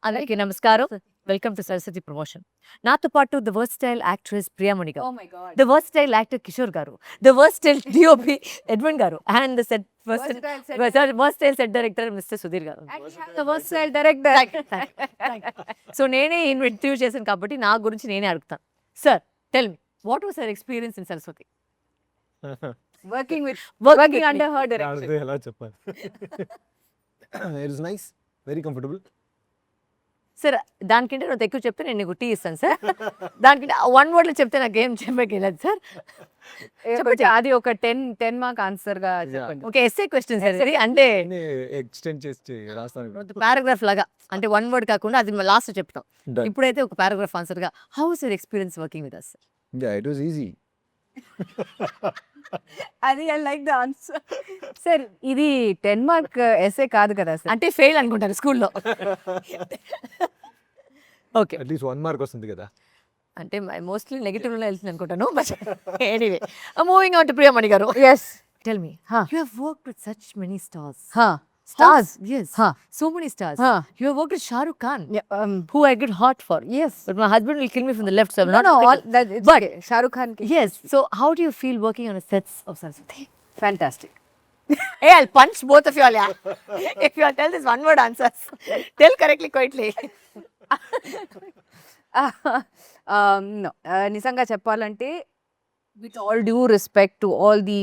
అందరికీ నమస్కారం. Welcome to Saraswati promotion. నాతో పాటు ద వర్స్టైల్ యాక్ట్రెస్ ప్రియామణి గారు, Oh my God. The versatile actor Kishore గారు, ద వర్స్టైల్ డిఓపి ఎడ్విన్ గారు and the set versatile set director mister Sudheer గారు. The versatile director. సో నేనే ఇంట్రడ్యూస్ చేశాను కాబట్టి నా గురించి నేనే అడుగుతాను. Sir, tell me what was your experience in Saraswati? Working Working under her direction. ఎలా చెప్పాలి? It is nice, very comfortable. Sir, దానికంటే నువ్వు ఎక్కువ చెప్తే నేను నీకు టీ ఇస్తాను సార్. దానికంటే వన్ వర్డ్ లో చెప్తే నాకు ఏం చెప్పలేదు సార్. అది ఒక 10 మార్క్ ఆన్సర్ గా చెప్పండి. ఓకే, ఎస్ఏ క్వశ్చన్ సార్ ఇది. అంటే ఎక్స్టెండ్ చేసి రాస్తాను. పారాగ్రాఫ్ లాగా, అంటే వన్ వర్డ్ కాకుండా అది లాస్ట్ చెప్తాం. Done. ఇప్పుడైతే ఒక పారాగ్రాఫ్ ఆన్సర్ గా how is your experience working with us? Yeah, it was easy. అది I like the answer. Sir, ఇది 10 మార్క్ ఎస్ఏ కాదు కదా సార్. అంటే ఫెయిల్ అనుకుంటారు స్కూల్లో. ఓకే, At least 1 mark వస్తుంది కదా. అంటే మోస్ట్లీ నెగిటివ్ లో వెళ్తుంది అనుకుంటాను. But anyway, moving on to Priyamani గారు. Yes. Tell me, Huh. you have worked with such many stars. Stars. Yes. Huh. So many stars. Huh. You have worked with Shah Rukh Khan, Yeah, who I get hot for. yes. But my husband will kill me from the left, so I'm not. No, all critical. that it's But okay. Shahrukh Khan ki. yes. So how do you feel working on a sets of Saraswathi? Fantastic. Hey, I'll punch both of you all. Yeah. If you all tell this one word answers, tell correctly, quietly. No, నిజంగా చెప్పాలంటే with all due respect to all the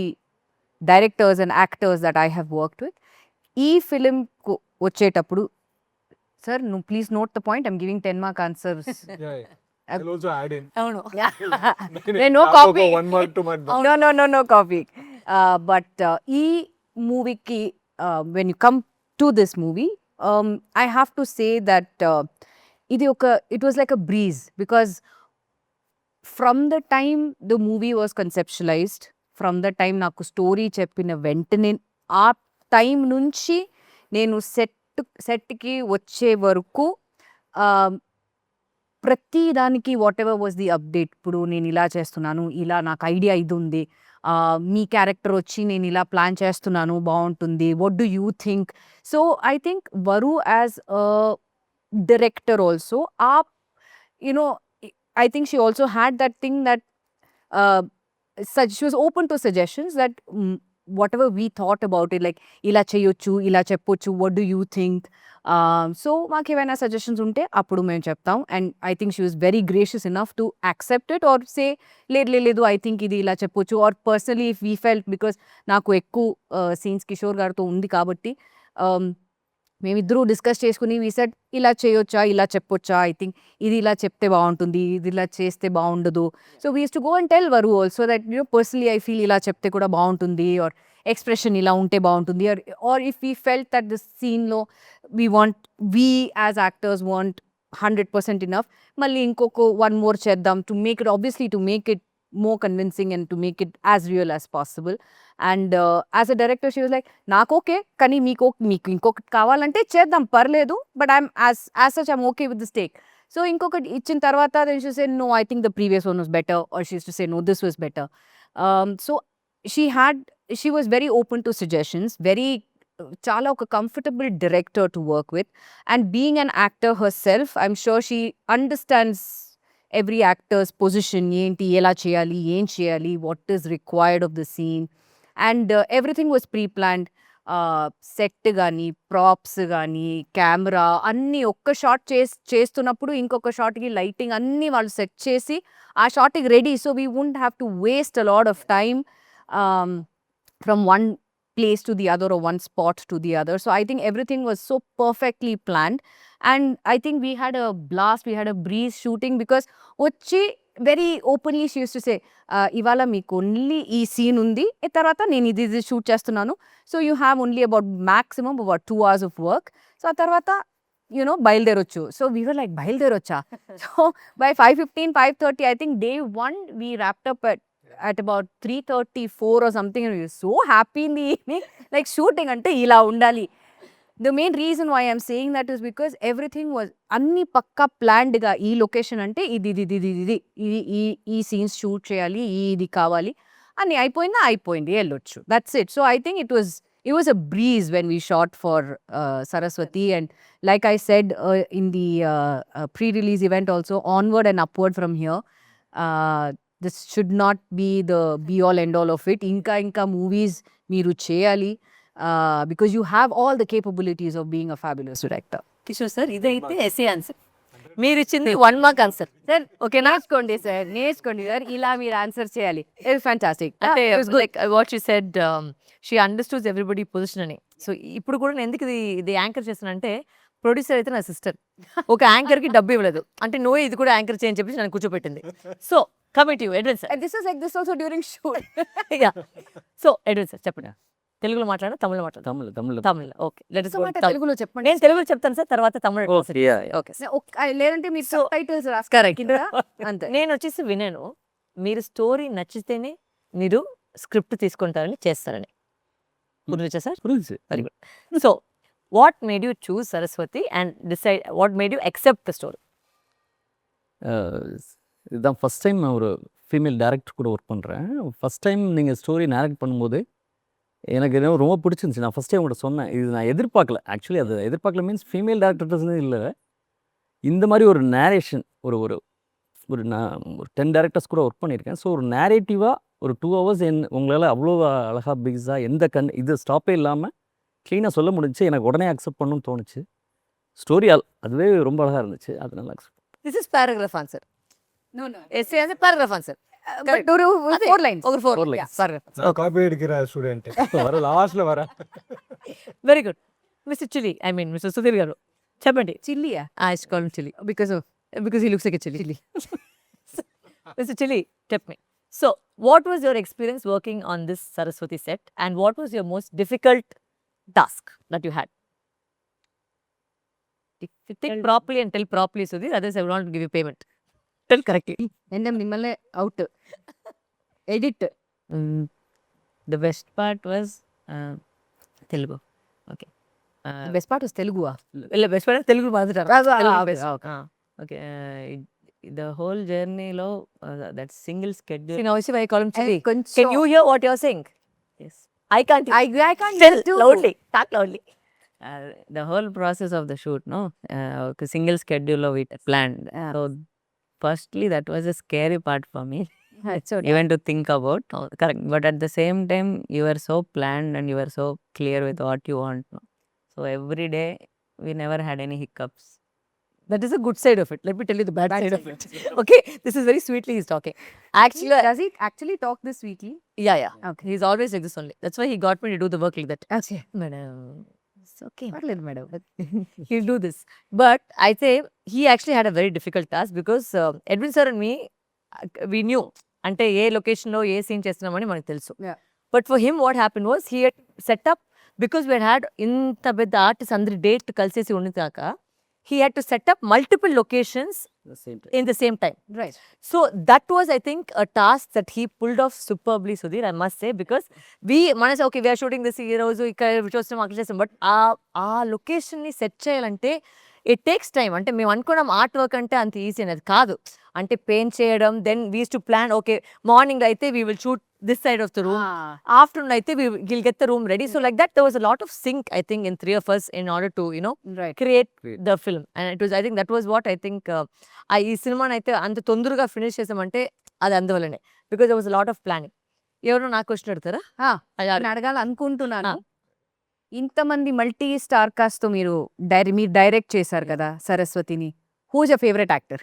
directors and actors that I have worked with, ఈ film వచ్చేటప్పుడు sir, నువ్వు please note the point, I'm giving 10 mark answers. Yeah, yeah. I'll also add in. అవును. No copy. 1 mark to my No copy. But ఈ మూవీకి when you come to this movie, I have to say that it was like a breeze, because from the time the movie was conceptualized, from the time నాకు story చెప్పిన వెంటనే ఆ time నుంచి నేను సెట్కి వచ్చే వరకు ప్రతి దానికి what ever was the update. ఇప్పుడు నేను ఇలా చేస్తున్నాను, ఇలా నాకు ఐడియా ఇది ఉంది, మీ క్యారెక్టర్ వచ్చి నేను ఇలా ప్లాన్ చేస్తున్నాను, బాగుంటుంది, what do you think? So I think Varu as a director also, I think she also had that thing that she was open to suggestions, that whatever we thought about it, like ila cheyochu, ila cheppochu, what do you think? So మాకు ఏమైనా suggestions ఉంటే అప్పుడు మేము చెప్తాం. And I think she was very gracious enough to accept it or say లేదు I think ఇది ఇలా చెప్పొచ్చు. Or personally if we felt, because నాకు ఎక్కువ సీన్స్ కిషోర్ గారితో ఉంది కాబట్టి మేమిద్దరూ డిస్కస్ చేసుకుని వీ సెడ్ ఇలా చేయొచ్చా, ఇలా చెప్పొచ్చా, ఐ థింక్ ఇది ఇలా చెప్తే బాగుంటుంది, ఇది ఇలా చేస్తే బాగుండదు. So we use to go and tell Varu also that personally I feel ఇలా చెప్తే కూడా బాగుంటుంది, ఆర్ ఎక్స్ప్రెషన్ ఇలా ఉంటే బాగుంటుంది, or if we felt that this సీన్లో we as actors want 100% enough, మళ్ళీ ఇంకొక 1 more చేద్దాం to make it, obviously to make it more convincing and to make it as real as possible. And as a director, she was like, నాకు okay, కానీ మీకు ఇంకొకటి కావాలంటే చేద్దాం, పర్లేదు, but I'm as such I'm okay with this take. So ఇంకొకటి ఇచ్చిన తర్వాత then she said, no, I think the previous one was better, or she used to say, no, this was better. So she was very open to suggestions, very చాలా ఒక comfortable director to work with. And being an actor herself, I'm sure she understands every actor's position, ఏంటి, ఎలా చేయాలి, ఏం చేయాలి, what is required of the scene. And everything was pre planned. Set కానీ, props కానీ, camera అన్నీ ఒక్క shot చేస్తున్నప్పుడు ఇంకొక షాట్కి లైటింగ్ అన్నీ వాళ్ళు సెట్ చేసి ఆ షాట్కి ready. So we won't have to waste a lot of time from one place to the other or one spot to the other. So I think everything was so perfectly planned, and I think we had a blast, we had a breeze shooting, because వచ్చి very openly she used to say, ఇవాళ మీకు only ఈ scene ఉంది, తర్వాత నేను ఇది shoot చేస్తున్నాను, so you have only about maximum about 2 hours of work. So ఆ తర్వాత బయలుదేరొచ్చు. సో వీ వర్ లైక్, బయలుదేరొచ్చా? So by 5:15, 5:30, I think day 1 we wrapped up at about 3:34 or something, and we were so happy in the evening, like shooting ante ila undali. The main reason why I'm saying that is because everything was anni pakka planned ga. Ee location ante ee scenes shoot cheyali, idi kavali, anni అయిపోయింది, ఎల్లోచ్చు, that's it. So I think it was it was a breeze when we shot for Saraswathi, and like I said in the pre-release event also, onward and upward from here. This should not be the be all end all of it. Inka movies meeru cheyali, because you have all the capabilities of being a fabulous director. Kishore sir ఇదైతే SA answer, మీరు ఇచ్చింది 1 mark answer sir ఓకేనా? నేర్చుకోండి sir, ఇలా మీరు answer చేయాలి. It's fantastic. అంటే like what she said, she understoods everybody position అని. సో ఇప్పుడు కూడా నేను ఎందుకు ఇది యాంకర్ చేస్తానంటే, ప్రొడ్యూసర్ అయితే నా సిస్టర్, ఒక యాంకర్ కి డబ్బు ఇవ్వలేదు అంటే నువ్వే ఇది కూడా యాంకర్ చేయని చెప్పేసి నన్ను కూర్చోపెట్టింది. So commit you Edwin sir. And this is like this also during shoot. Yeah, so Edwin sir చెప్పండి, తెలుగులో మాట్లాడా తమిళ్లో మాట్లాడా? Tamil. Okay, let us go తెలుగులో చెప్పండి. నేను తెలుగులో చెప్తాను సార్, తర్వాత తమిళ. ఓకే, లేదంటే మీరు So, టైటిల్స్ కరెక్ట్. అంతే. నేను వచ్చేసి విన్నాను, మీరు స్టోరీ నచ్చితేనే మీరు స్క్రిప్ట్ తీసుకుంటారని చేస్తారని. గుర్తొచ్చా sir? Very good. So what made you choose Saraswati and decide, what made you accept the story? இதுதான் ஃபஸ்ட் டைம் நான் ஒரு ஃபீமேல் டேரக்டர் கூட ஒர்க் பண்ணுறேன். ஃபஸ்ட் டைம் நீங்கள் ஸ்டோரி நேரக்ட் பண்ணும்போது எனக்கு என்ன ரொம்ப பிடிச்சிருந்துச்சி. நான் ஃபஸ்ட் டைம் உங்கள்கிட்ட சொன்னேன், இது நான் எதிர்பார்க்கல. ஆக்சுவலி அது எதிர்பார்க்கல மீன்ஸ் ஃபீமேல் டேரக்டர்ஸ்னு இல்லை, இந்த மாதிரி ஒரு நேரேஷன் ஒரு ஒரு ஒரு நான் ஒரு 10 டேரக்டர்ஸ் கூட ஒர்க் பண்ணியிருக்கேன். ஸோ ஒரு நேரேட்டிவாக ஒரு 2 ஹவர்ஸ் உங்களால் அவ்வளோ அழகாக பிக்ஸாக எந்த இது ஸ்டாப்பே இல்லாமல் க்ளீனாக சொல்ல முடிஞ்சுச்சு. எனக்கு உடனே அக்செப்ட் பண்ணணும்னு தோணுச்சு. ஸ்டோரி அதுவே ரொம்ப அழகாக இருந்துச்சு, அதனால accept. This is paragraph answer. No, no. SA answer, paragraph answer. But ஒரு 4 lines. ఒక 4 lines. పారాగ్రాఫ్. காப்பி எடுக்கிற ஸ்டூடெண்ட் வர லாஸ்ட்ல வர. Very good. Mister chilli, I mean mister Sudheer garu చెప్పండి. చిల్లియా? I should call him Chili Because of because he looks like a chili. Mr. Chili, tell me. So, what was your experience working on this Saraswati set, and what was your most difficult task that you had? Think properly and tell properly, Sudhir. Otherwise, I will not give you payment. Tell correctly. ఎన్ఎం నిమ్మల్ని out. Edit. The best part was Telugu. Okay. Best part was తెలుగువా? ಇಲ್ಲ best part Telugu ಮಾತಾಡ್ತಾರೆ. Okay, okay. Okay. The whole journey lo that single schedule. See, now see why I call him Chili. Can you hear what you're saying? Yes. I can't. I can't Tell do. loudly. Talk loudly. The whole process of the shoot, no, single schedule of it planned. So, firstly, that was a scary part for me. It's okay. Even to think about. Correct. But at the same time, you were so planned and you were so clear with what you want. No? So every day, we never had any hiccups. That is a good side of it. Let me tell you the bad side of it. Okay, this is very sweetly he's talking. Actually, Does he actually talk this sweetly? yeah. Okay. He's always like this only. That's why he got me to do the work like that. Okay. Madam, it's okay. పర్లేదు madam. He'll do this. But I say he actually had a very difficult task because Edwin sir and me, we knew అంటే ఏ లొకేషన్లో ఏ scene చేస్తున్నామని మనకు తెలుసు. Yeah. But for him what happened was he had set up, because we had ఇంత పెద్ద artist అందరి date కలిసేసి ఉన్నదాక he had to set up multiple locations in the same time. Right. So that was, I think, a task that he pulled off superbly, Sudhir, I must say, because we okay, we are shooting this heroes, but ఆ location ని set చేయాలంటే it takes time. అంటే మేము అనుకోవడం art work అంటే అంత easy అనేది కాదు. అంటే పెయింట్ చేయడం, then we to plan, okay morning అయితే we will shoot this side of the room, afternoon అయితే we'll get the room ready. So like that, there was a lot of sync, I think, in 3 of us in order to, Right. create the film. And it was, I think, that was what I think, ఈ సినిమాని అయితే అంత తొందరగా finish చేసామంటే అది అందువల్లనే, because there was a lot of planning. ఎవరు నాకు క్వశ్చన్ అడుగుతారా? నేను అడగాలనుకుంటున్నాను. ఇంతమంది మల్టీ స్టార్ కాస్ట్ తో మీరు డైరెక్ట్ చేశారు కదా సరస్వతిని. Who is your favourite actor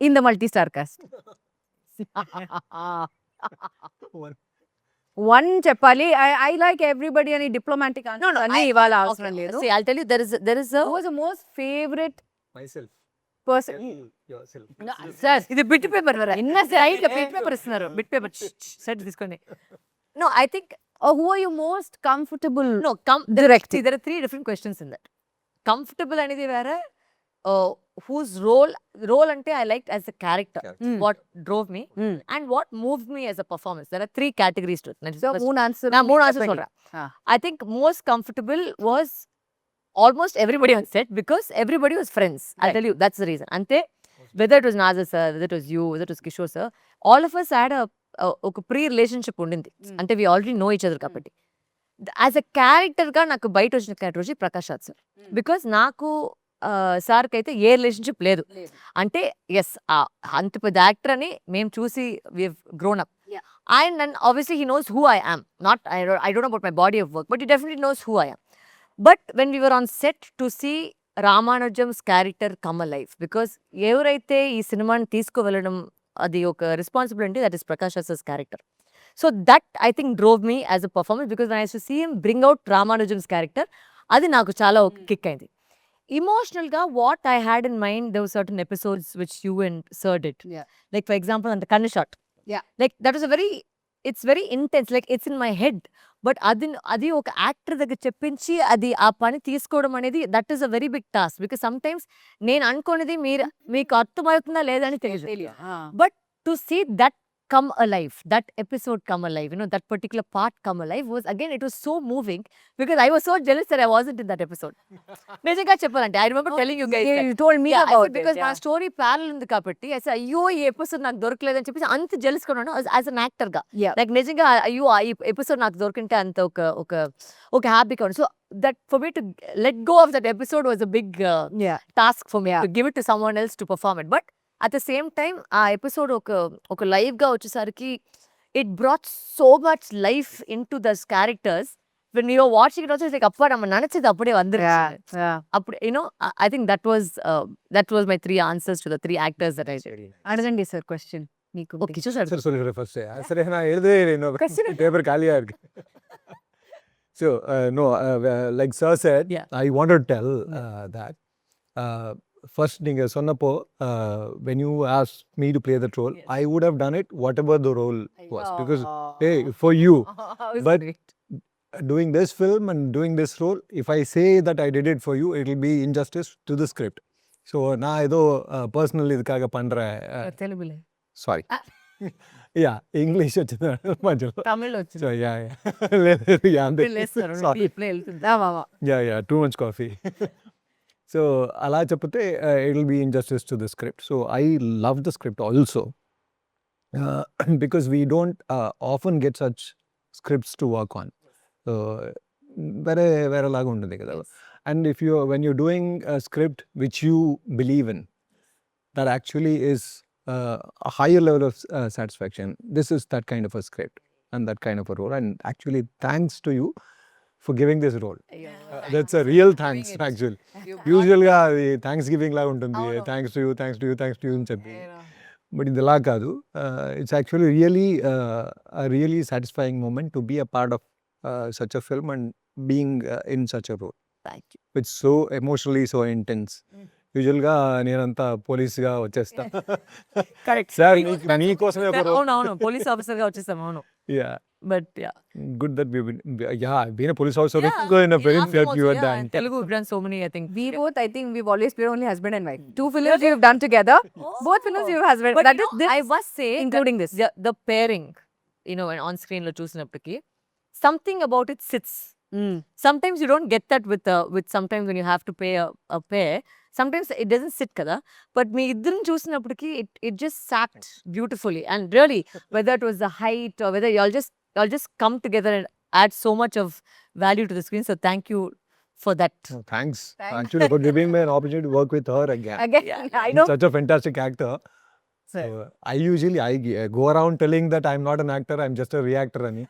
in the multi star cast? One చెప్పాలి. ఐ లైక్ ఎవ్రీబడి అని డిప్లొమాటిక్ అన్ని ఇవాళ అవసరం లేదు. See, I'll tell you, there is a who was the most favourite myself. Person? yourself. Sir ఇది bit paper ఎన్న side bit paper ఇస్తున్నారు. Bit paper set తీసుకోండి. No, I think who are you most comfortable? no, Direct. See, there are 3 different questions in that. Comfortable అనేది వేరే, whose role ante I liked as a character, what drove me, and what moved me as a performance. There are 3 categories to it. So మూడు answer. நான் 3 answers சொல்றேன். I think most comfortable was almost everybody on set, because everybody was friends. I'll tell you, that's the reason. Ante, whether it was Nazar sir, whether it was you, whether it was Kishore sir, all of us had a pre relationship undindi. Ante we already know each other kabatti. As a క్యారెక్టర్గా నాకు బయట వచ్చిన character వచ్చి Prakash Raj sir. Because నాకు సార్కి అయితే ఏ relationship లేదు. అంటే ఎస్ అంత పెద్ద యాక్టర్ అని మేము చూసి we grown up. And obviously he knows who I am. Not I don't know about my body of work, but he definitely knows who I am. But when we were on set to see Ramanujam's character come a life, because ఎవరైతే ఈ సినిమాని తీసుకువెళ్ళడం అది ఒక responsibility, that is Prakash Raj character. So that I think drove me as a performance, because when I to see him bring out రామానుజమ్స్ character, అది నాకు చాలా ఒక కిక్ అయింది. Emotionalగా what I had in mind, there were certain episodes which you and Sir did. Yeah. Like for example, on the Kanna shot. Yeah. Like that was it's very intense. Like it's in my head. But అది ఒక actor దగ్గర చెప్పించి అది ఆ పని తీసుకోవడం అనేది that is a very big task. Because sometimes నేను అనుకునేది మీకు అర్థమవుతుందా లేదా అని తెలియదు. But to see that come alive, that episode come alive, that particular part come alive was, again, it was so moving because I was so jealous that I wasn't in that episode. నిజంగా చెప్పాలంటే I remember telling you guys that. You told me Yeah, I about said because it. my story parallel ఉంది కాబట్టి I said అయ్యో ఈ episode నాకు దొరకలేదని చెప్పేసి అంత jealous గా ఉన్నాను as an actor గా. Yeah. Like నిజంగా అయ్యో ఈ ఎపిసోడ్ నాకు దొరికింటే అంత ఒక హ్యాపీగా ఉంది. So that for me to let go of that episode was a big Yeah. task for me, Yeah. to give it to someone else to perform it. But at the same time ఆ episode ఒక లైవ్గా వచ్చేసరికి it brought so much life into these characters. when you're watching it also, it's like appa நம்ம நினைச்சது அப்படியே வந்துருச்சு. அப்படி I think that was my 3 answers to the 3 actors that I did. அடங்கண்டி சார் கொஸ்டின் మీకు Okay, Kishore sir. சரி சொல்லிடுறேன் first. சரி நான் எழுதவே இல்லை இன்னும், பேப்பர் காலியாக இருக்கு. So no, like sir said, Yeah. I want to tell that first நீங்கள் சொன்னப்போ when you asked me to play that role, Yes. I would have done it whatever the role was, because hey, for you. But doing this film and doing this role, if I say that I did it for you, it will be injustice to the script. So நான் ஏதோ personal இதுக்காக பண்ணுறேன். తెలుగులే sorry yeah English వచ్చింది మధ్యలో. తమిళ్ వచ్చింది. So yeah yeah అంతే. Sorry. ఇప్పుడే వెళ్తుంది. Yeah too much coffee. So అలా చెప్తే it will be injustice to the script. So I love the script also because we don't often get such scripts to work on. So వేరేలాగా ఉంటుంది కదా. And if you when you doing script which you believe in, that actually is a higher level of satisfaction. This is that kind of a script and that kind of a role, and actually thanks to you for giving this role. That's a real thanks actually. Usually thanks giving la untundi, thanks to you అని చెప్పి. But idala kaadu, it's actually really a really satisfying moment to be a part of such a film and being in such a role. Thank you. It's so emotionally so intense. యూజువల్గా నేనంతా పోలీస్గా వచ్చేస్తా. Correct sir మీకోసమే ఒక role. అవును police officer గా వచ్చేసాం. అవును. Yeah, but good that we've been, yeah, I've been a police officer in a film that you had done. Telugu we've done so many, I think. we both, I think we've always been only husband and wife. 2 films we've done together. Both films we've husband. But That is this, I must say including this. the pairing, when on screen lo చూసినప్పటికి something about it sits. Sometimes you don't get that with sometimes when you have to pay a pair. Sometimes it doesn't sit kada, but me iddరం చూసినప్పటికి it just sat beautifully. And really, whether it was the height or whether y'all just come together and add so much of value to the screen. So thank you for that. Oh, thanks actually for giving me an opportunity to work with her again. Again, I know. Such a fantastic actor. So I usually go around telling that I'm not an actor, I'm just a reactor అని.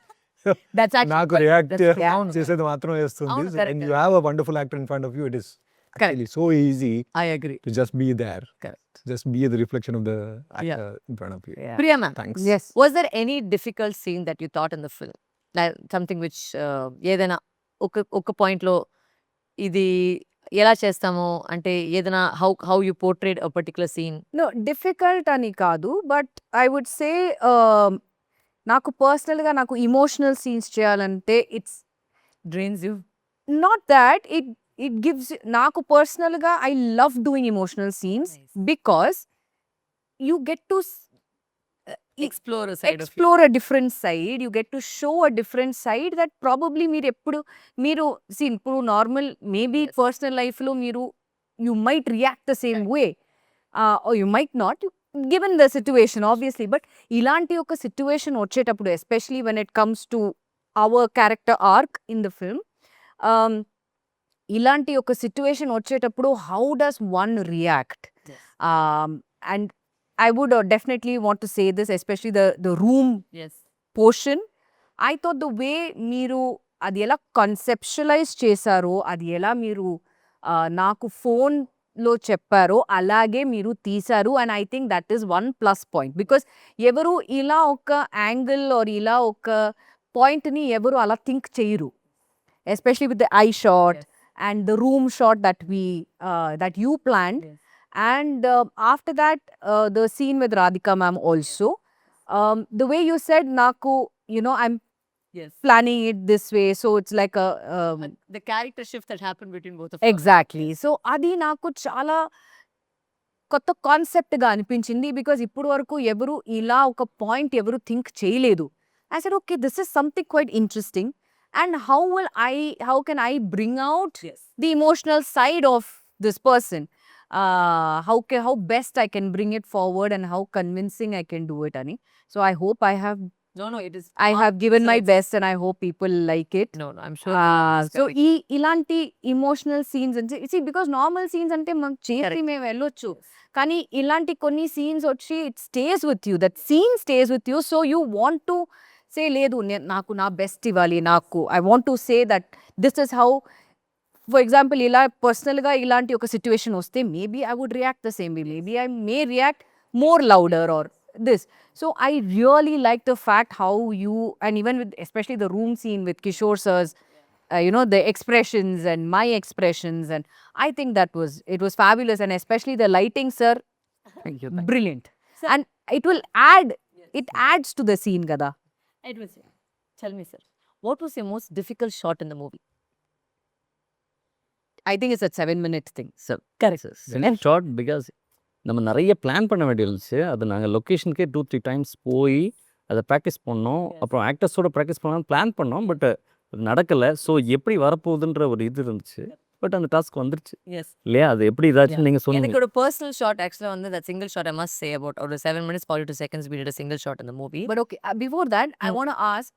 That's actually నాకు react అవును. చేసేది మాత్రం వేస్తుంది. అవును, correct. And you have a wonderful actor in front of you, it is actually so easy I agree. to just be there. Correct. Just be the reflection of the actor in front of you. Yeah. Priya ma'am, Thanks. Yes. was there any difficult scene that you thought in the film? Like something which ఏదైనా ఒక point లో ఇది ఎలా చేస్తాము అంటే ఏదైనా how you portrayed a particular scene? No, difficult అని కాదు, but I would say నాకు పర్సనల్గా నాకు ఇమోషనల్ సీన్స్ చేయాలంటే it's Drains you? Not that it gives నాకు పర్సనల్గా I love doing emotional scenes Nice. Because you get to Explore a side of you. Explore a different side, you get to show a different side that probably మీరు ఇప్పుడు normal maybe Yes. Personal లైఫ్లో మీరు you might react the same way or you might not, given the situation obviously, but ఇలాంటి ఒక situation వచ్చేటప్పుడు especially when it comes to our character arc in the film. Um, ఇలాంటి ఒక situation వచ్చేటప్పుడు how does one react and I would definitely want to say this especially the room portion. I thought the way మీరు అది ఎలా కన్సెప్షువలైజ్ చేశారో, అది ఎలా మీరు నాకు ఫోన్లో చెప్పారో అలాగే మీరు తీశారు. And I think that is one plus point, because ఎవరు ఇలా ఒక యాంగిల్ ఆర్ ఇలా ఒక పాయింట్ని ఎవరు అలా థింక్ చేయరు, especially with the I shot and the room shot that you planned. And after that, the scene with Radhika ma'am also, the way you said naku, I'm planning it this way, so it's like the character shift that happened between both of us. Exactly. So adi naku chala కొత్త concept గా అనిపించింది, because ఇప్పుడు వరకు ఎవరు ఇలా ఒక point ఎవరు think చేయలేదు. I said, okay, this is something quite interesting. And how can I bring out the emotional side of this person? How best I can bring it forward and how convincing I can do it, Ani. So I hope I have It is. I have given my best, and I hope people like it. No, I'm sure. So ilanti emotional scenes and see, because normal scenes ante man chesi me vellochu, kani ilanti konni scenes వచ్చి it stays with you, that scene stays with you, so you want to say లేదు నాకు నా best ఇవ్వాలి, నాకు I want to say that this is how. For example ఇలా పర్సనల్గా ఇలాంటి ఒక సిచ్యువేషన్ వస్తే maybe I would react the same way, maybe I may react more louder or this. So I really like the fact how you, and even with especially the room scene with Kishore sir's, the expressions and my expressions, and I think it was fabulous, and especially the lighting, sir. Thank you. Brilliant. And it will adds to the scene kada. It was. Tell me, sir, what was your most difficult shot in the movie? I think it's a 7-minute thing. So correct. Short because நம்ம நிறைய plan பண்ண வேண்டியது இருந்துச்சு. அது நாங்கள் லொக்கேஷனுக்கே 2-3 times போய் அதை practice பண்ணோம். அப்புறம் ஆக்டர்ஸோட ப்ராக்டிஸ் பண்ணலாம் பிளான் பண்ணோம், பட் அது நடக்கலை. ஸோ எப்படி வரப்போகுதுன்ற ஒரு இது இருந்துச்சு. பட் அந்த டாஸ்க் வந்துருச்சு இல்லையா? அது எப்படி இதாச்சும் நீங்கள் சொன்னீங்க. எனக்கு ஒரு பர்சனல் ஷாட் ஆக்சுவலாக வந்து that single shot I must say about ஒரு 7 minutes 42 seconds we did a single shot in the movie. But okay, before that I want to ask,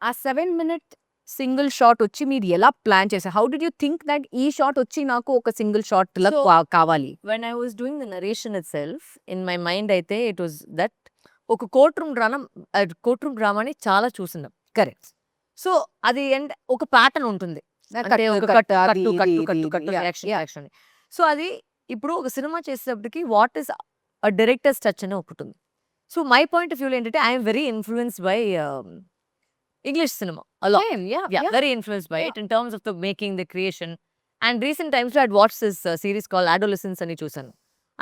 a 7-minute single shot వచ్చి మీరు ఎలా plan చేశారు? How did you think that ఈ shot వచ్చి నాకు ఒక single shot లా కావాలి? When I was doing the narration itself, in my mind అయితే it was that ఒక కోర్ట్ రూమ్ డ్రామాని చాలా చూస్తున్నాం. కరెక్ట్. సో అది అండ్ ఒక ప్యాటర్న్ ఉంటుంది, అంటే ఒక కట్టు యాక్షన్. సో అది ఇప్పుడు ఒక సినిమా చేసేటప్పటికి what is a director's touch అనే ఒకటి ఉంది. సో మై పాయింట్ ఆఫ్ వ్యూలో ఏంటంటే I'm very influenced by English cinema a lot. Very influenced by it in terms of the making, the creation. And recent times I had watched this series called Adolescence అని చూసాను.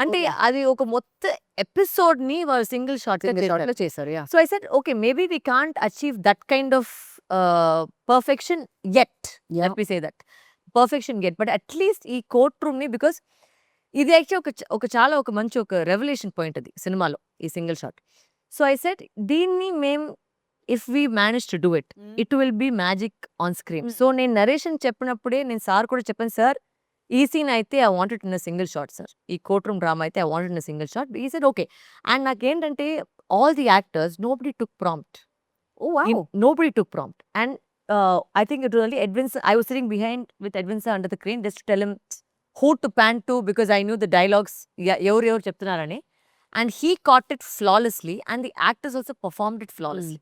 అంటే అది ఒక మొత్తం episode ని వాళ్ళు సింగిల్ షాట్ లో చేశారు. So I said okay, maybe we can't achieve that kind of perfection yet. Let me say that perfection yet, but at least ఈ కోర్ట్ రూమ్ ని, బికాస్ ఇది యాక్చువల్లీ ఒక చాలా ఒక మంచి ఒక రెవల్యూషన్ పాయింట్ అది సినిమాలో ఈ single shot. So I said దీన్ని మేము if we manage to do it, it will be magic on screen. So నేను నరేషన్ చెప్పినప్పుడే నేను సార్ కూడా చెప్పాను, సార్ ఈ సీన్ అయితే I wanted in a single shot sir, ఈ కోర్ట్ రూమ్ డ్రామా అయితే I wanted in a single shot. ఈ said okay. And నాకేంటంటే all the actors nobody took prompt. Oh wow. Nobody took prompt. And I think it was only Edwin sir, I was sitting behind with Edwin sir under the crane just to tell him who to pan to, because I knew the dialogues ఎవరు చెప్తున్నారని. And he caught it flawlessly, and the actors also performed it flawlessly.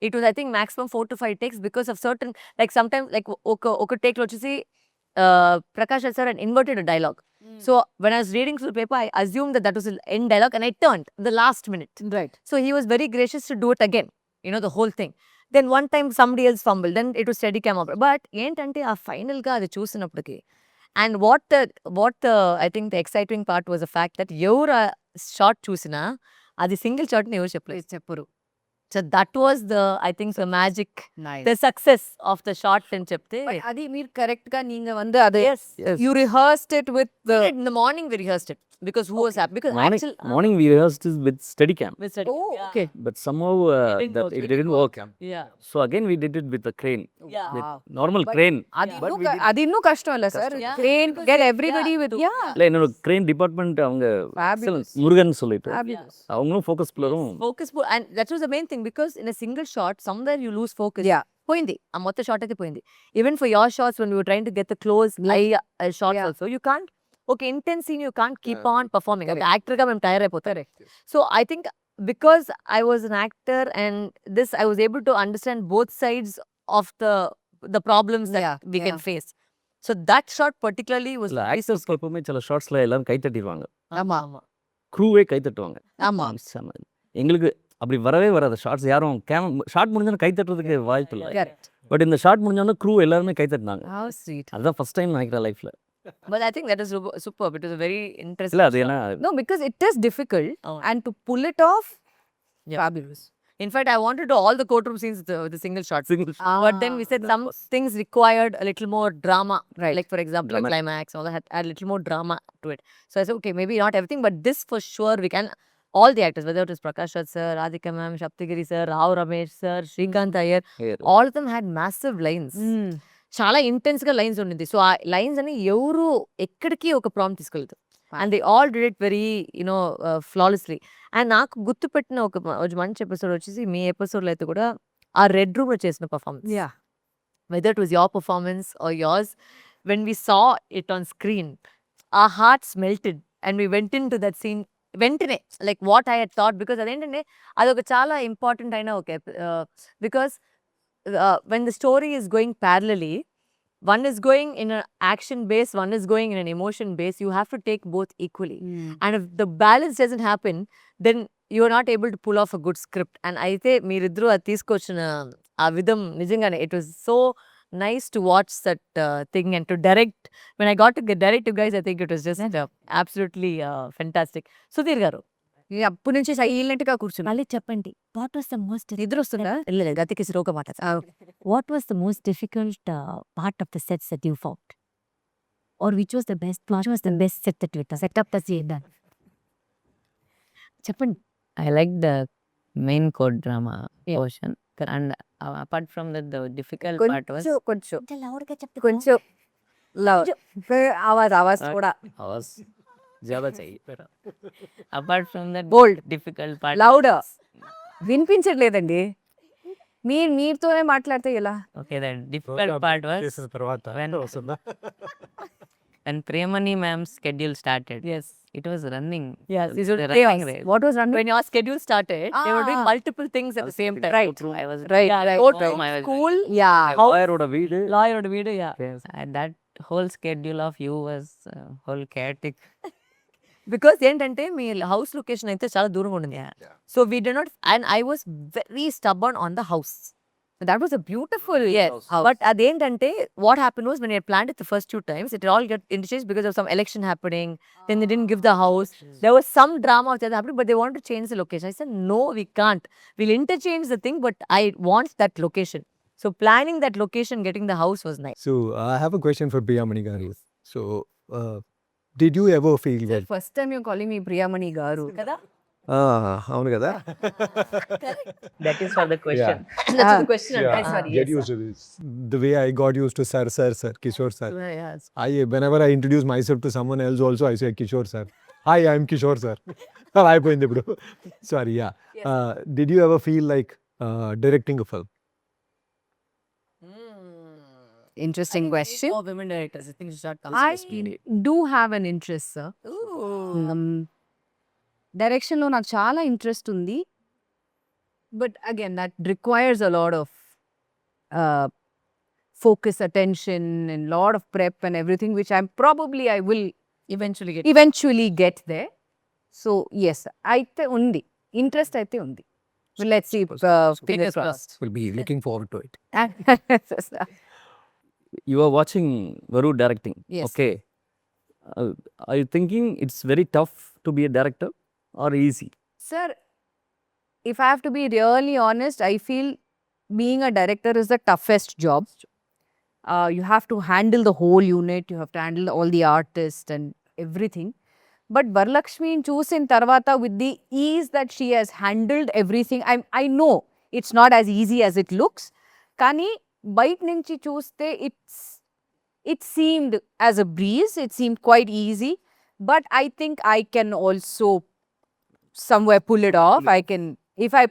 It was, I think, maximum 4 to 5 takes because of certain, like sometimes, like oka take lo chesi Prakash sir had inverted a dialogue. So when I was reading through the paper, I assumed that was the end dialogue, and I turned the last minute. Right. So he was very gracious to do it again, the whole thing. Then one time somebody else fumbled, then it was steady cam over. But ఏంటంటే ఆ final గా అది చూసినప్పటికి, and what the I think the exciting part was the fact that ఎవరు shot చూసినా అది single shot ని ఎవరు చెప్పరు. So that was the, I think, the magic, the success of the shot అని చెప్తే. అది మీరు కరెక్ట్ గా నీங்க வந்து అది Yes. you rehearsed it with the In the morning we rehearsed it because who was happy, because actually Morning we rehearsed this with Steadicam, we said, Oh, yeah. okay. but somehow didn't work. it didn't work. Yeah. So again we did it with the crane, Yeah. with normal crane. అది ಇನ್ನೂ కష్టం అಲ್ಲ sir. Yeah. Crane Because get they- everybody with இல்லை என்னோட crane department அவங்க Fabulous. Murugan சொல்லிட்டு Fabulous. அவங்களும் focus பிளரும். Focus and that was the main thing, because in a single shot somewhere you lose focus. Yeah. పోయింది. ఆ మొత్తం షాట్ అయితే పోయింది. Even for your shots when you were trying to get the close eye shots Yeah. Also you can't ఒక intense scene you can't keep on performing. ఒక యాక్టర్‌గా మేము తయారైపోతాం. So I think because I was an actor and this I was able to understand both sides of the problems that Yeah, we can yeah. face. So that shot particularly was இல்லை very ஆக்டர்ஸ்க்கு எப்பவுமே சில ஷார்ட்ஸில் எல்லாரும் கை தட்டிடுவாங்க, ஆமா. க்ரூவே கை தட்டுவாங்க. ஆமா. செம. எங்களுக்கு அப்படி வரவே வராது. ஷார்ட்ஸ் யாரும் ஷார்ட் முடிஞ்சோன்னு கை தட்டுறதுக்கு வாய்ப்பு இல்லை. Correct. பட் இந்த ஷார்ட் முடிஞ்சோன்னு க்ரூ எல்லாருமே கை தட்டினாங்க. How sweet. அதுதான் ஃபர்ஸ்ட் டைம் நினைக்கிறேன் லைஃப்ல. But I think that is superb. It was a very interesting இல்லை அது shot. ஏன்னா No, because it is difficult Oh. and to pull it off, Yeah. fabulous. In fact, I wanted to do all the courtroom scenes with a single shot. single But then we said some things required a little more drama. Right. Like for example, a Dramatic. climax, all that had add a little more drama to it. So I said, okay, maybe not everything, but this for sure we can. All the actors, whether it was Prakash Raj sir, Radhika ma'am, Shaptigiri sir, Rao Ramesh sir, Shrikant Iyer, all of them had massive lines. చాలా intense గా lines ఉండింది. సో ఆ lines అని ఎవరు ఎక్కడికి ఒక prompt తీసుకెళ్తారు. And they all did it very you know flawlessly. అండ్ నాకు గుర్తుపెట్టిన ఒక మంచి ఎపిసోడ్ వచ్చేసి మీ ఎపిసోడ్లో అయితే కూడా ఆ రెడ్ రూమ్ లో చేసిన performance. Yeah. Whether it was your performance or yours, when we saw it on screen, our hearts melted and we went into that scene వెంటనే like what I head thought. Because అదేంటంటే అదొక చాలా important అయిన ఒక because when the story is going parallelly, one is going in an action base, one is going in an emotion base, you have to take both equally. And if the balance doesn't happen, then you are not able to pull off a good script. And అయితే మీరిద్దరూ అది తీసుకొచ్చిన ఆ విధం నిజంగానే it was so nice to watch that thing and to direct. When I got to direct you guys, I think it was just absolutely fantastic. Sudhir garu, అప్పటి నుంచి silent గా కూర్చున్నా. మళ్ళీ చెప్పండి, వాట్ వాస్ ద మోస్ట్ నిద్ర వస్తుందా? లేదు గతికి సిరోక మాట, what was the most difficult part of the sets that you found, or which was the best set that you set up the scene done? చెప్పండి. I like the main core drama Yeah. portion, and apart from that, the difficult part was కొంచెం కొంచెం లౌడ్గా చెప్తే కొంచెం love Awaaz కూడా आवाज ज़्यादा चाहिए. apart from that bold difficult part. Loud వినిపించట్లేదండి. మీతోనే మాట్లాడితే ఎలా? Okay, the difficult part was when Premani ma'am's schedule started. Yes. It was running. Yes, the this was running chaos. race. What was running? When your schedule started, they were doing Ah. multiple things at the same time. Right. I was Right, Yeah, right, courtroom, right. I was school, yeah. லாயரோட வீடு lawyer oda veedu, yeah. and that whole schedule of you was whole chaotic. Because ఏంటంటే మీ house location అయితే చాలా దూరంగా ఉండింది. So we did not, and I was very stubborn on the house. That was a beautiful Yes, but అదేంటంటే what happened was when I planned it the first 2 times, it all got interchanged because of some election happening. Then they didn't give the house. There was some drama that happened, but they wanted to change the location. I said, no, we can't. We'll interchange the thing, but I want that location. So planning that location, getting the house was nice. So I have a question for Priyamani garu. So did you ever feel that? First time you calling మీ ప్రియామణి గారు కదా? అవును కదా. That is for the question. That's the question. Yeah. sorry, Get yes, used to this. The way I got used to sir, Kishore sir. Yes. Whenever I introduce myself to someone else also, I say Kishore sir. Hi, I'm Kishore sir. అయిపోయింది ఇప్పుడు. Sorry, yeah. Did you ever feel like directing a film? Interesting question. For women directors, I think you should start I do have an interest, sir. డైరెక్షన్లో నాకు చాలా interest ఉంది. But again that requires a lot of focus, attention and lot of prep and everything which I will eventually get there. So yes, అయితే ఉంది, interest అయితే ఉంది. Let's see, fingers crossed. We'll be looking forward to it. You are watching Varu directing. Yes. Okay. Are you thinking it's very tough to be a director or easy? Sir, if I have to be really honest, I feel being a director is the toughest job. You have to handle the whole unit, you have to handle all the artists and everything. But VaraLaxmi చూసిన తర్వాత, with the ease that she has handled everything, I know it's not as easy as it looks. కానీ బయట నుంచి చూస్తే it seemed as a breeze, it seemed quite easy. But I think I can also somewhere pull it off. I can, if I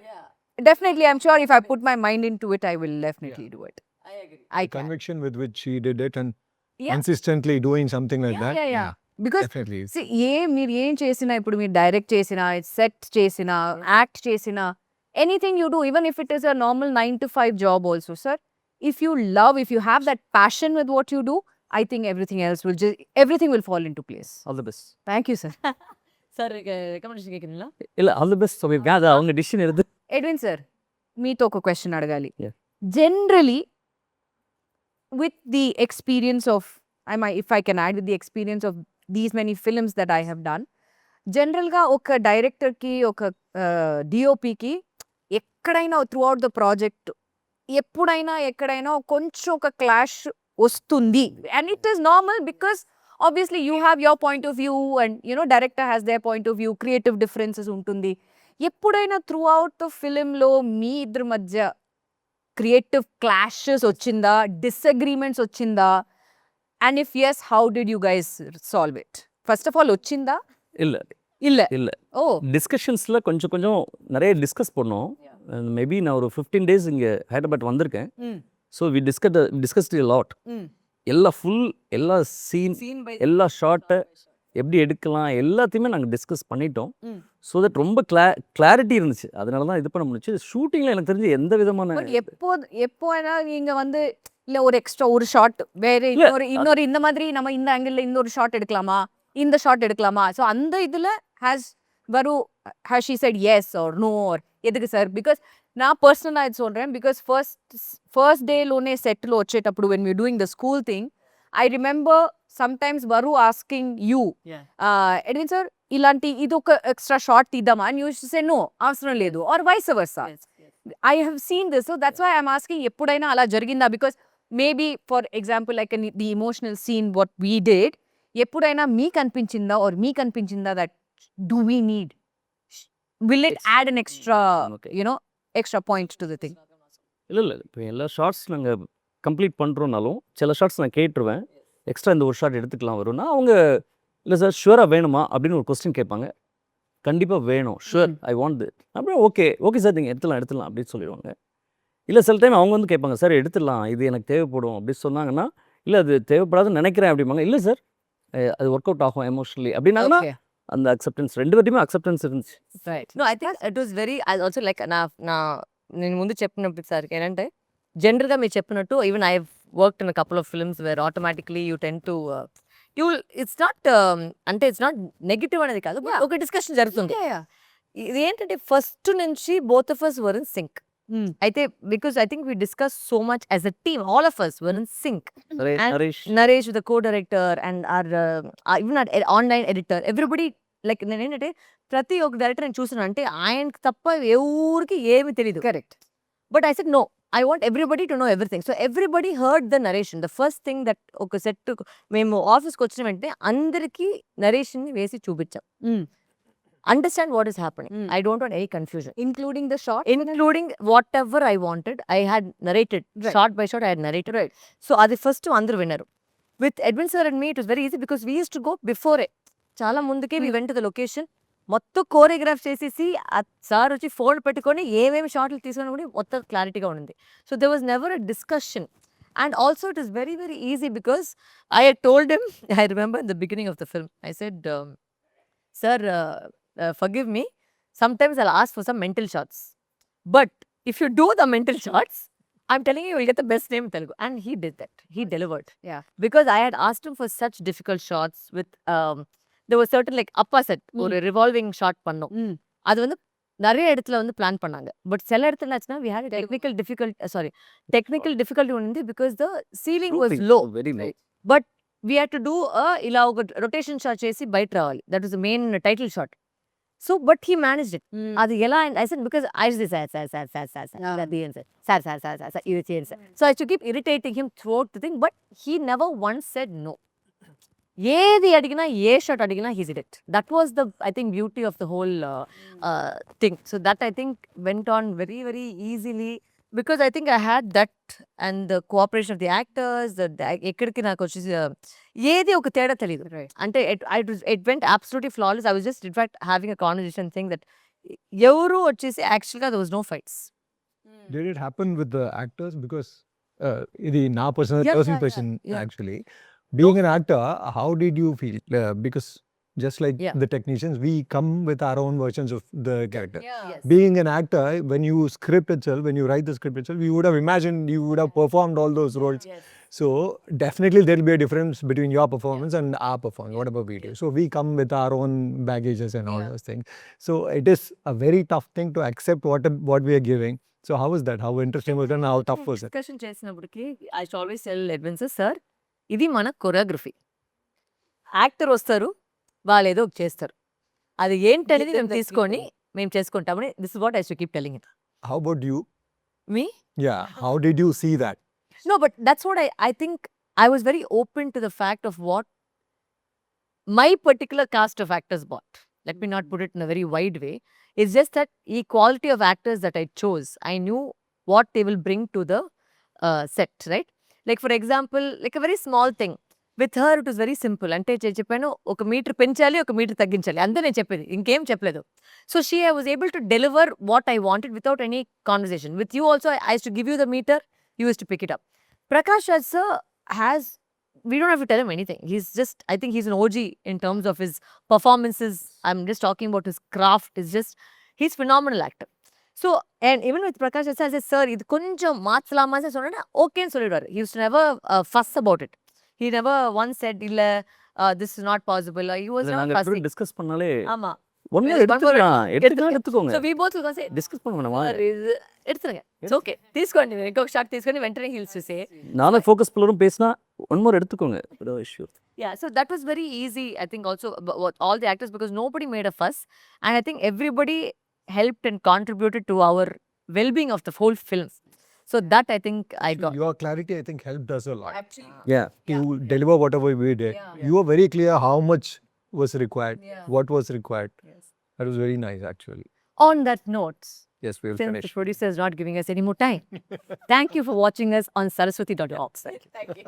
definitely, I'm sure if I put my mind into it, I will definitely do it. I The can. conviction with which she did it and Yeah. consistently doing something like that. Yeah. Because Definitely. see, మీరు ఏం చేసినా ఇప్పుడు మీరు direct చేసినా set చేసినా act చేసినా anything you do even if it is a normal 9 to 5 job also sir if you love if you have that passion with what you do I think everything will fall into place. All the best. Thank you, sir. Sir recommendation கேட்குறீங்களா? இல்லை all the best சொல்லியிருக்கேன். அது அவங்க decision எடுத்து. Edwin sir మీతో ఒక question అడగాలి. Yeah. Generally with the experience of if I can add with the experience of these many films that I have done, జనరల్గా ఒక డైరెక్టర్కి ఒక డిఓపికి ఎక్కడైనా త్రూ అవుట్ ద ప్రాజెక్ట్ ఎప్పుడైనా ఎక్కడైనా కొంచెం ఒక క్లాష్ వస్తుంది. And it is normal because obviously you have your point of view and director has their point of view, creative differences ఉంటుంది. ఎప్పుడైనా త్రూ అవుట్ ద ఫిలింలో మీ ఇద్దరి మధ్య క్రియేటివ్ క్లాషెస్ వచ్చిందా, డిసగ్రీమెంట్స్ వచ్చిందా? And if yes, how did you guys solve it? First of all వచ్చిందా? இல்லை இல்ல. இல்லை ஓ டிஸ்கஷன்ஸில் கொஞ்சம் கொஞ்சம் நிறைய டிஸ்கஸ் பண்ணோம். மேபி நான் ஒரு 15 days இங்கே ஹைதராபாத் வந்திருக்கேன். So we discussed lot. எல்லா சீன் எல்லா ஷார்ட்டை எப்படி எடுக்கலாம் எல்லாத்தையுமே நாங்கள் டிஸ்கஸ் பண்ணிட்டோம். ஸோ தட் ரொம்ப கிளாரிட்டி இருந்துச்சு. அதனால தான் இது பண்ண முடிச்சு. ஷூட்டிங்கில் எனக்கு தெரிஞ்சு எந்த விதமான எப்போ நீங்க வந்து இல்ல ஒரு எக்ஸ்ட்ரா ஒரு ஷாட் வேற இன்னொரு இந்த மாதிரி நம்ம இந்த ஆங்கிள் இன்னொரு ஷாட் எடுக்கலாமா, இந்த ஷாட் எடுக்கலாமா, ஸோ அந்த இதுல has she said yes or no or எதுக்கு சார்? பிகாஸ் நான் பர்சனலாக இது சொல்கிறேன். பிகாஸ் ఫస్ట్ డేలోనే సెట్లో వచ్చేటప్పుడు when we're doing the school thing, I remember sometimes Varu asking you, Edwin sir ఇలాంటి ఇది ఒక ఎక్స్ట్రా షార్ట్ తీద్దామా, and you used to say no, అవసరం లేదు, or vice versa. I have seen this, so that's why I'm asking ఎప్పుడైనా అలా జరిగిందా? Because maybe for example like the emotional scene what we did, ఎప్పుడైనా మీకు అనిపించిందా or మీకు అనిపించిందా that do we need, will it add an extra extra point to the thing? இல்லை இப்போ எல்லா ஷார்ட்ஸ் நாங்கள் கம்ப்ளீட் பண்ணுறோன்னாலும் சில ஷார்ட்ஸ் நான் கேட்டுருவேன். எக்ஸ்ட்ரா இந்த ஒரு ஷார்ட் எடுத்துக்கலாம் வரும்னா அவங்க இல்லை சார் ஷுவராக வேணுமா அப்படின்னு ஒரு கொஸ்டின் கேட்பாங்க. கண்டிப்பாக வேணும், ஷுவர் ஐ வாண்ட் இட் அப்படியே ஓகே சார் நீங்கள் எடுத்துடலாம் அப்படின்னு சொல்லிடுவாங்க. இல்லை சில டைம் அவங்க வந்து கேட்பாங்க சார் எடுத்துடலாம் இது எனக்கு தேவைப்படும் அப்படின்னு சொன்னாங்கன்னா, இல்லை அது தேவைப்படாதுன்னு நினைக்கிறேன் அப்படிம்பாங்க. இல்லை சார் அது ஒர்க் அவுட் ஆகும் ఎమోషనలీ அப்படின்னாங்கன்னா அந்த అక్సెప్టెన్స్ రెండు వైపుமே అక్సెప్టెన్స్ இருந்துச்சு. Right. No, I think it was very, I also like నేను ముందు చెప్పినప్పుడు సార్ ఏంటంటే జనరల్గా మీరు చెప్పినట్టు even I worked in a couple of films wear automatically you ten to it's not అంటే ఇట్స్ నాట్ నెగిటివ్ అనేది కాదు, but ఒక డిస్కషన్ జరుగుతుంది. ఇది ఏంటంటే ఫస్ట్ నుంచి both of us were in sync. అయితే because I think we discuss so much as a team, all of us were in sync. Naresh with the co-director and even our online editor, everybody like నేను ఏంటంటే ప్రతి ఒక్క director నేను చూసాను అంటే ఆయనకి తప్ప ఎవరికి ఏమి తెలియదు. Correct. But I said no, I want everybody to know everything. So everybody heard the narration. The first thing that ఒక సెట్ మేము ఆఫీస్కి వచ్చిన వెంటనే అందరికీ నరేషన్ని వేసి చూపించాం. Understand what is happening. I don't want any confusion. Including the shot? Including whatever I wanted, I had narrated. Right. Shot by shot, I had narrated. Right. So అది first అందరు విన్నారు. With Edwin sir and me, it was very easy because we used to go before it. చాలా ముందుకే we went to the location. మొత్తం choreograph చేసేసి sir వచ్చి phone పెట్టుకొని ఏమేమి షాట్లు తీసుకొని కూడా మొత్తం క్లారిటీగా ఉంది. So there was never a discussion. And also it is very, very easy because I had told him, I remember in the beginning of the film, I said, sir, forgive me, sometimes I'll ask for some mental shots. But if you do the mental shots, I'm telling you, you'll get the best name in Telugu. And he did that. He delivered. Yeah. Because I had asked him for such difficult shots with, there was certain like upper set, ஒரு revolving shot பண்ணோம். அது வந்து நிறைய இடத்துல வந்து plan பண்ணாங்க. But சில இடத்துல ஆச்சுன்னா we had a technical difficulty ఉంది because the ceiling was low. Very low. But we had to do ఇలా ఒక rotation shot చేసి బయట రావాలి. That was the main title shot. So, but he managed it. అది ఎలా, I said, because I said, sir, ఇది చేయండి sir. So I used to keep irritating him throughout the thing, but he never once said no. ఏది అడిగినా ఏ shot అడిగినా he did it. That was the, I think, beauty of the whole thing. So that I think went on very, very easily because I think I had that and the cooperation of the actors. ఎక్కడికి నాకు వచ్చేసి ఏది ఒక తేడా తెలియదు. అంటే it went absolutely flawless. I was just in fact having a conversation saying that ఎవరు వచ్చేసి యాక్చువల్గా there was no fights. Did it happen with the actors? Because ఇది నా personal question yeah. actually. Being an actor, how did you feel? Because just like Yeah. the technicians, we come with our own versions of the character. Yes. Being an actor, when you script itself, when you write the script itself, you would have imagined, you would have performed all those roles. Yes. So definitely there will be a difference between your performance and our performance, whatever we do. So we come with our own baggages and all those things. So it is a very tough thing to accept what we are giving. So how was that? How interesting was it and how tough was it? Discussion చేసినప్పటికి I should always tell Edwin sir ఇది మన choreography. Actor వస్తారు, వాళ్ళు ఏదో ఒకటి చేస్తారు, అది ఏంటనేది మేము తీసుకొని మేము చేసుకుంటామని. This is what I should keep telling it. How about you? Me Yeah. How did you see that? No, but that's what I think I was very open to the fact of what my particular cast of actors bought. Let me not put it in a very wide way. It's just that the quality of actors that I chose, I knew what they will bring to the set, right? Like for example, like a very small thing. With her, it was very simple. అంటే చెప్పాను, ఒక metre పెంచాలి, ఒక metre తగ్గించాలి, అంతే నేను చెప్పేది, ఇంకేం చెప్పలేదు. So I was able to deliver what I wanted without any conversation. With you also, I used to give you the meter, you used to pick it up. Prakash Raj sir has, we don't have to tell him anything. He's just, I think he's an OG in terms of his performances. I'm just talking about his craft. It's just, he's phenomenal actor. So, and even with Prakash Raj sir, I said, sir, இது கொஞ்சம் மாற்றலாமா சொன்னா ஓகேன்னு சொல்லிடுவார். He used to never fuss about it. He never once said, இல்ல, this is not possible. He was இதை never நாங்கள் fussing. Discuss பண்ணாலே ஆமா. One One year word. எடுத்துக்கோங்க. So we both will go say, discuss பண்ண வேணாமா? sir, எடுத்துருங்க. It's okay. తీసుకోండి. ఇంకొక షాట్ తీసుకొని వెంటనే he used to say. நானே ஃபோக்கஸ் பண்ணலும் பேசினா ஒன் மோர் எடுத்துக்கோங்க. Sure. Yeah, so that was very easy, I think, also all the actors, because nobody made a fuss, and I think everybody helped and contributed to our well-being of the whole film. So that I think I got. Your clarity, I think, helped us a lot. Yeah. To deliver whatever we did. You were very clear how much was required, what was required. That was very nice, actually. On that note, Yes, we will since finish. the producer is not giving us any more time, thank you for watching us on Saraswathi.org. Thank you.